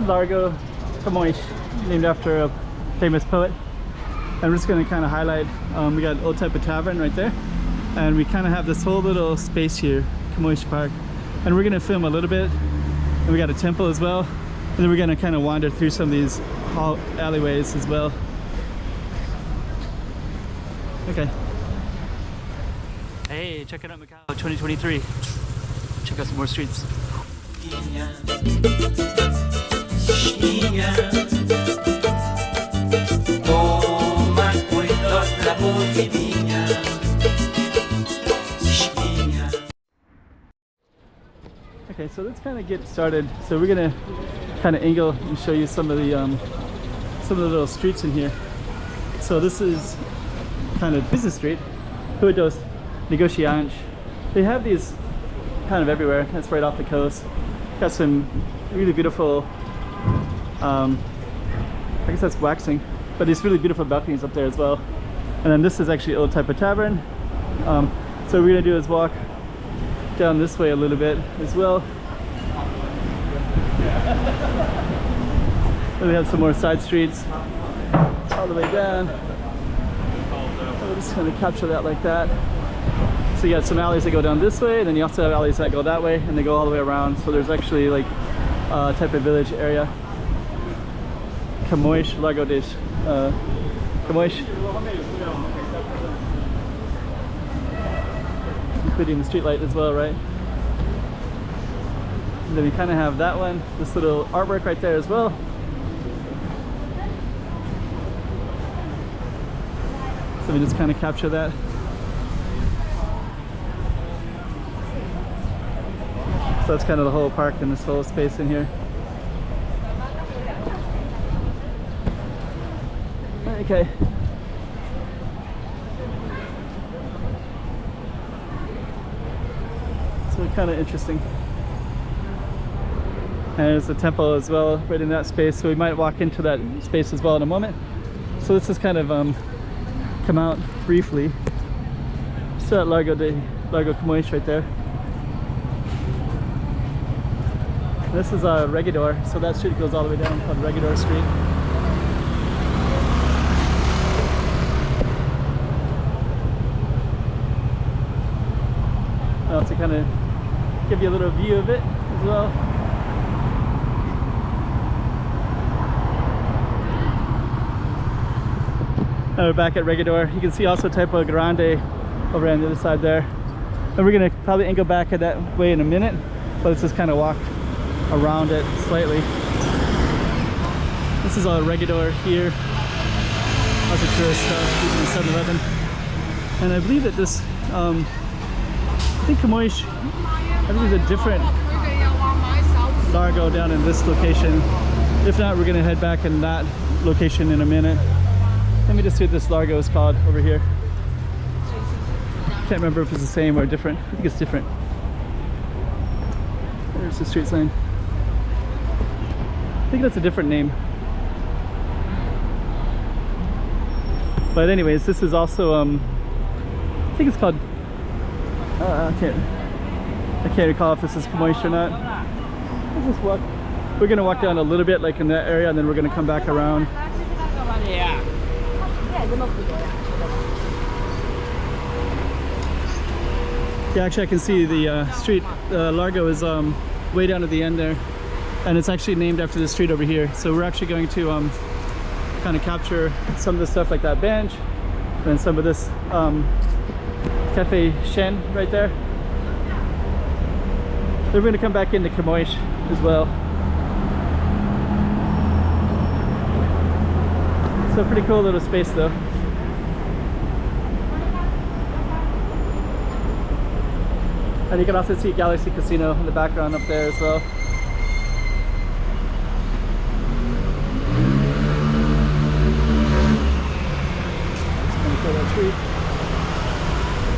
Largo, Camões, named after a famous poet. And we're just going to kind of highlight, we got Old Taipa Tavern right there. And we kind of have this whole little space here, Camoes Park. And we're going to film a little bit. And we got a temple as well. And then we're going to kind of wander through some of these alleyways as well. Okay. Hey, check it out, Macau 2023. Check out some more streets. Okay, so let's kind of get started. So we're gonna kind of angle and show you some of the little streets in here. So this is kind of business street, Rua dos Negociantes. They have these kind of everywhere. That's right off the coast. Got some really beautiful, I guess that's waxing, but these really beautiful balconies up there as well. And then this is actually Old Taipa Tavern. So what we're gonna do is walk down this way a little bit as well. Then we have some more side streets all the way down. We're just gonna capture that like that. So you got some alleys that go down this way, and then you also have alleys that go that way, and they go all the way around. So there's actually like a type of village area. Camoes, Largo de Camoes. Including the street light as well, right? And then we kind of have that one, this little artwork right there as well. So we just kind of capture that. So that's kind of the whole park and this whole space in here. Okay. So kind of interesting. And there's a temple as well right in that space, so we might walk into that space as well in a moment. So this is kind of come out briefly. So at Largo Camoes right there. This is a Regidor, so that street goes all the way down called Regidor Street. To kind of give you a little view of it as well. Now we're back at Regidor. You can see also Taipa Grande over on the other side there. And we're going to probably angle back at that way in a minute, but let's just kind of walk around it slightly. This is a Regidor here. Lots of tourist stuff, using the 7-Eleven. And I believe that this I think Camoes, I think there's a different Largo down in this location. If not, we're gonna head back in that location in a minute. Let me just see what this Largo is called over here. Can't remember if it's the same or different. I think it's different. There's the street sign. I think that's a different name. But anyways, this is also, I think it's called, I can't recall if this is Camoes or not. Let's just walk. We're gonna walk down a little bit, like in that area, and then we're gonna come back around. Yeah, actually, I can see the street. Largo is way down at the end there, and it's actually named after the street over here. So we're actually going to kind of capture some of the stuff like that bench, and some of this. Cafe Shen right there. Then we're going to come back into Camoes as well. So pretty cool little space though. And you can also see Galaxy Casino in the background up there as well. Just going to kill that tree.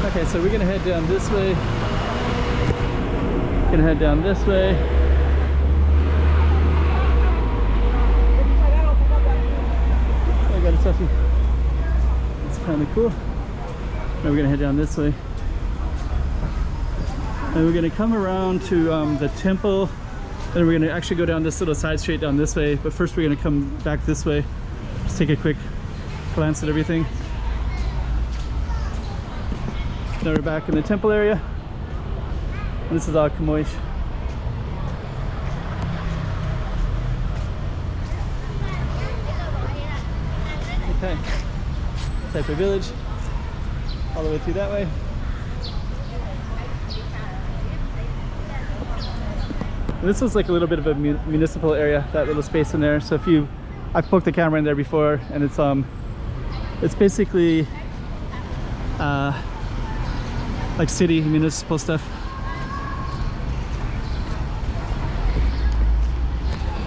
Okay, so we're gonna head down this way. Gonna head down this way. I got a selfie. It's kind of cool. Now we're gonna head down this way. And we're gonna come around to the temple then we're gonna actually go down this little side street down this way, but first we're gonna come back this way. Just take a quick glance at everything. Now we're back in the temple area. And this is all Camoes. Okay, Taipa village, all the way through that way. And this was like a little bit of a municipal area, that little space in there. So if you, I've poked the camera in there before, and it's basically like city municipal stuff.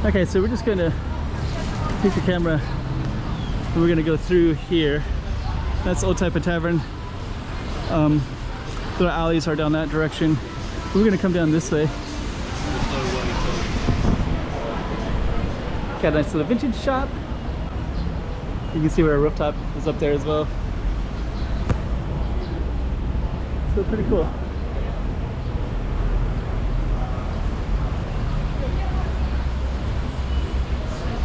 Okay, so we're just gonna take the camera and we're gonna go through here. That's Old Taipa Tavern. Little alleys are down that direction. We're gonna come down this way. Got a nice little vintage shop. You can see where our rooftop is up there as well. So pretty cool.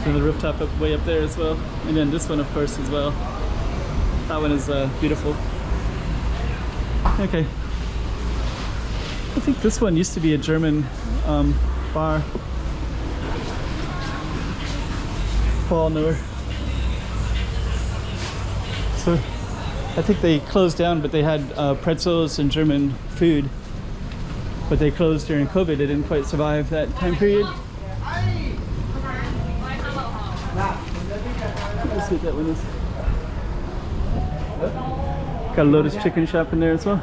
And the rooftop way up there as well. And then this one, of course, as well. That one is beautiful. Okay. I think this one used to be a German bar. Paul Noor. So I think they closed down, but they had pretzels and German food. But they closed during COVID. They didn't quite survive that time period. Let's see what that one is. Got a Lotus chicken shop in there as well.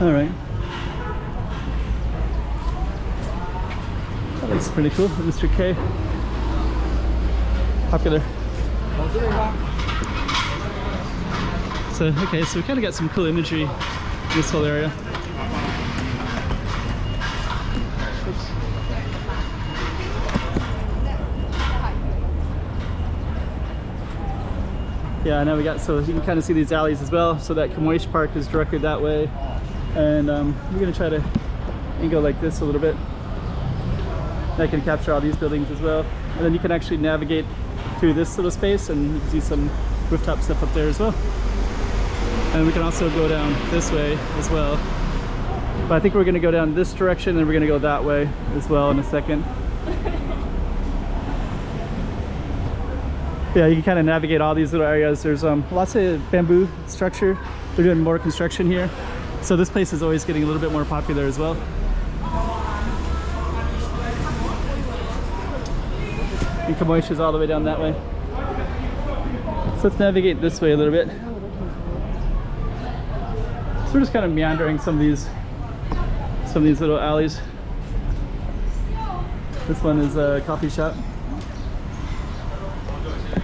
Alright. That looks pretty cool. Mr. K. Popular. So, okay, so we kind of got some cool imagery in this whole area. Oops. Yeah, now we got, so you can kind of see these alleys as well. So that Camoes Park is directly that way. And we're going to try to angle like this a little bit. And I can capture all these buildings as well. And then you can actually navigate through this little space and you can see some rooftop stuff up there as well. And we can also go down this way as well. But I think we're going to go down this direction and we're going to go that way as well in a second. Yeah, you can kind of navigate all these little areas. There's lots of bamboo structure. They're doing more construction here. So this place is always getting a little bit more popular as well. And Camoes is all the way down that way. So let's navigate this way a little bit. So we're just kind of meandering some of these little alleys. This one is a coffee shop.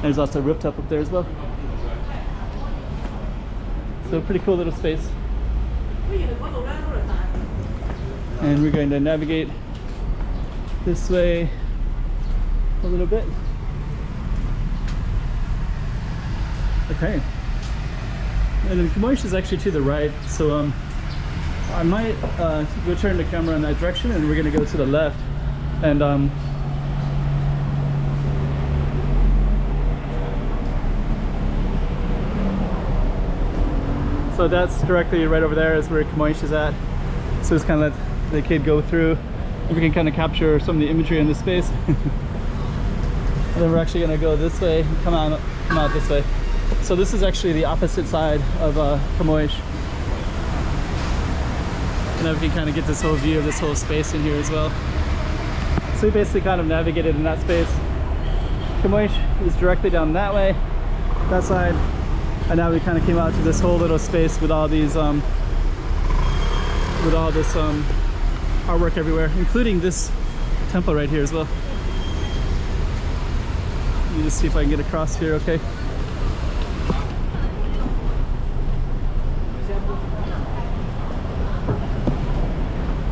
There's also a rooftop up there as well. So pretty cool little space. And we're going to navigate this way a little bit. Okay. And then Camoes is actually to the right, so I might go turn the camera in that direction and we're going to go to the left. And so that's directly right over there is where Camoes is at. So it's kind of let the kid go through. And we can kind of capture some of the imagery in this space. And then we're actually going to go this way and come out this way. So this is actually the opposite side of Camoes. And then we can kind of get this whole view of this whole space in here as well. So we basically kind of navigated in that space. Camoes is directly down that way, that side. And now we kind of came out to this whole little space with all these, with all this artwork everywhere, including this temple right here as well. Let me just see if I can get across here, okay?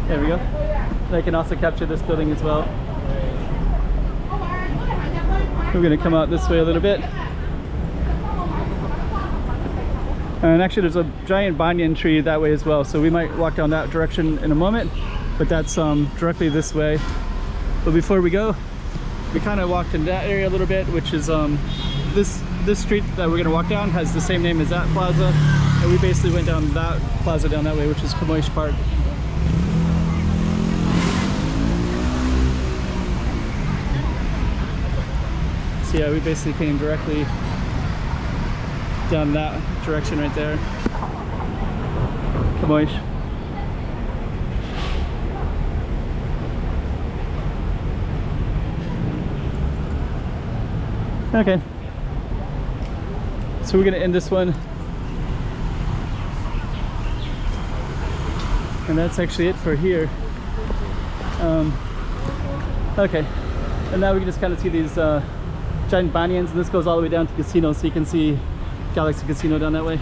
There we go. And I can also capture this building as well. We're going to come out this way a little bit. And actually there's a giant banyan tree that way as well, so we might walk down that direction in a moment, but that's directly this way. But before we go, we kind of walked in that area a little bit, which is this street that we're gonna walk down has the same name as that plaza, and we basically went down that plaza down that way, which is Camoes Park. So yeah, we basically came directly down that direction right there. Camoes. Okay. So we're gonna end this one. And that's actually it for here. Okay. And now we can just kind of see these giant banyans, and this goes all the way down to the casino, so you can see Galaxy Casino down that way.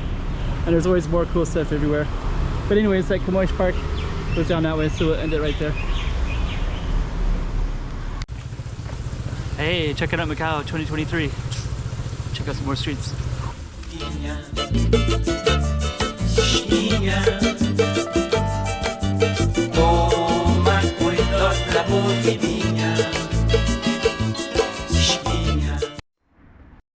And there's always more cool stuff everywhere. But anyways, that Camoes Park goes down that way, so we'll end it right there. Hey, check it out, Macau 2023. Check out some more streets.